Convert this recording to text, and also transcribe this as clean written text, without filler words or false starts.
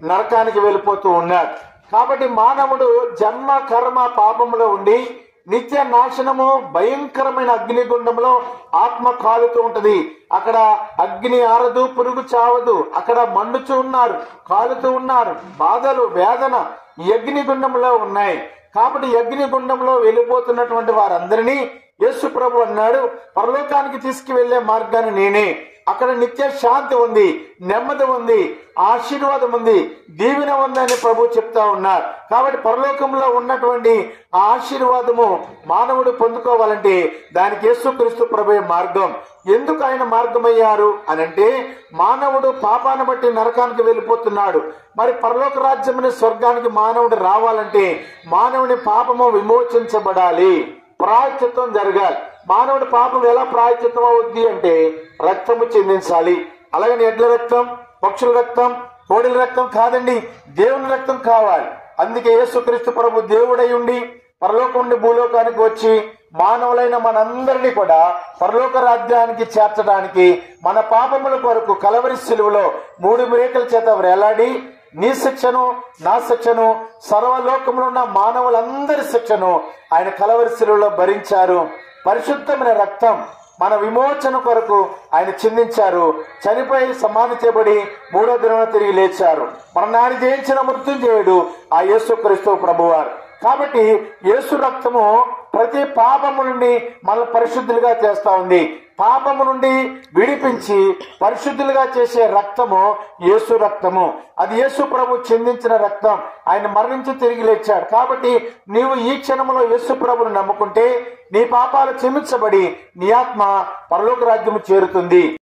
నరకానికి వెళ్ళిపోతూ ఉన్నాడు. కాబట్టి మానవుడు జన్మ కర్మ పాపములో ఉండి నిత్య నాశనము భయంకరమైన అగ్నిగుండంలో ఆత్మ కాలుతూ ఉంటది. అక్కడ అగ్ని ఆరదు, పురుగు చావదు, అక్కడ మండుచూ ఉన్నారు, కాలుతూ ఉన్నారు. బాధలు, వేదన ఈ అగ్నిగుండంలో ఉన్నాయి. కాబట్టి అగ్నిగుండంలో వెళ్ళిపోతున్నటువంటి వారందరినీ యేసు ప్రభు అన్నాడు, పరలోకానికి తీసుకువెళ్లే మార్గాన్ని నేనే. అక్కడ నిత్య శాంతి ఉంది, నెమ్మది ఉంది, ఆశీర్వాదం ఉంది, దీవెన ఉంది అని ప్రభు చెప్తా ఉన్నారు. కాబట్టి పరలోకంలో ఉన్నటువంటి ఆ ఆశీర్వాదము మానవుడు పొందుకోవాలంటే దానికి యేసుక్రీస్తు ప్రభువే మార్గం. ఎందుకు ఆయన మార్గమయ్యారు అనంటే, మానవుడు పాపాన్ని బట్టి నరకానికి వెళ్ళిపోతున్నాడు. మరి పరలోక రాజ్యమనే స్వర్గానికి మానవుడు రావాలంటే మానవుని పాపము విమోచించబడాలి, ప్రాయశ్చిత్తం జరగాలి. మానవుడి పాపం ఎలా ప్రాయశ్చిత్తం అవుద్ది అంటే రక్తము చెందించాలి. అలాగని ఎడ్ల రక్తం, పక్షుల రక్తం, కోడిల రక్తం కాదండి, దేవుని రక్తం కావాలి. అందుకే యేసుక్రీస్తు ప్రభు దేవుడై ఉండి పరలోకం నుండి భూలోకానికి వచ్చి మానవులైన మనందరినీ కూడా పరలోక రాజ్యానికి చేర్చడానికి మన పాపముల కొరకు కలవరి శిలువలో 3 మేకల చేత వేలాడి నీ శిక్షను, నా శిక్షను, సర్వలోకంలో ఉన్న మానవులందరి శిక్షను ఆయన కలవరి శిలువలో భరించారు. పరిశుద్ధమైన రక్తం మన విమోచన కొరకు ఆయన చిందించారు. చనిపోయి సమాధి చేయబడి 3వ దినమున తిరిగి లేచారు. మరణాన్ని జయించిన మృత్యుంజయుడు ఆ యేసుక్రీస్తు ప్రభువారు. కాబట్టి యేసు రక్తము ప్రతి పాపము నుండి మనల్ని పరిశుద్ధులుగా చేస్తా ఉంది. పాపము నుండి విడిపించి పరిశుద్ధులుగా చేసే రక్తము యేసు రక్తము. అది యేసు ప్రభు చిందించిన రక్తం. ఆయన మరణించి తిరిగి లేచాడు. కాబట్టి నీవు ఈ క్షణంలో యేసు ప్రభుని నమ్ముకుంటే నీ పాపాలు క్షమించబడి నీ ఆత్మ పరలోక రాజ్యము చేరుతుంది.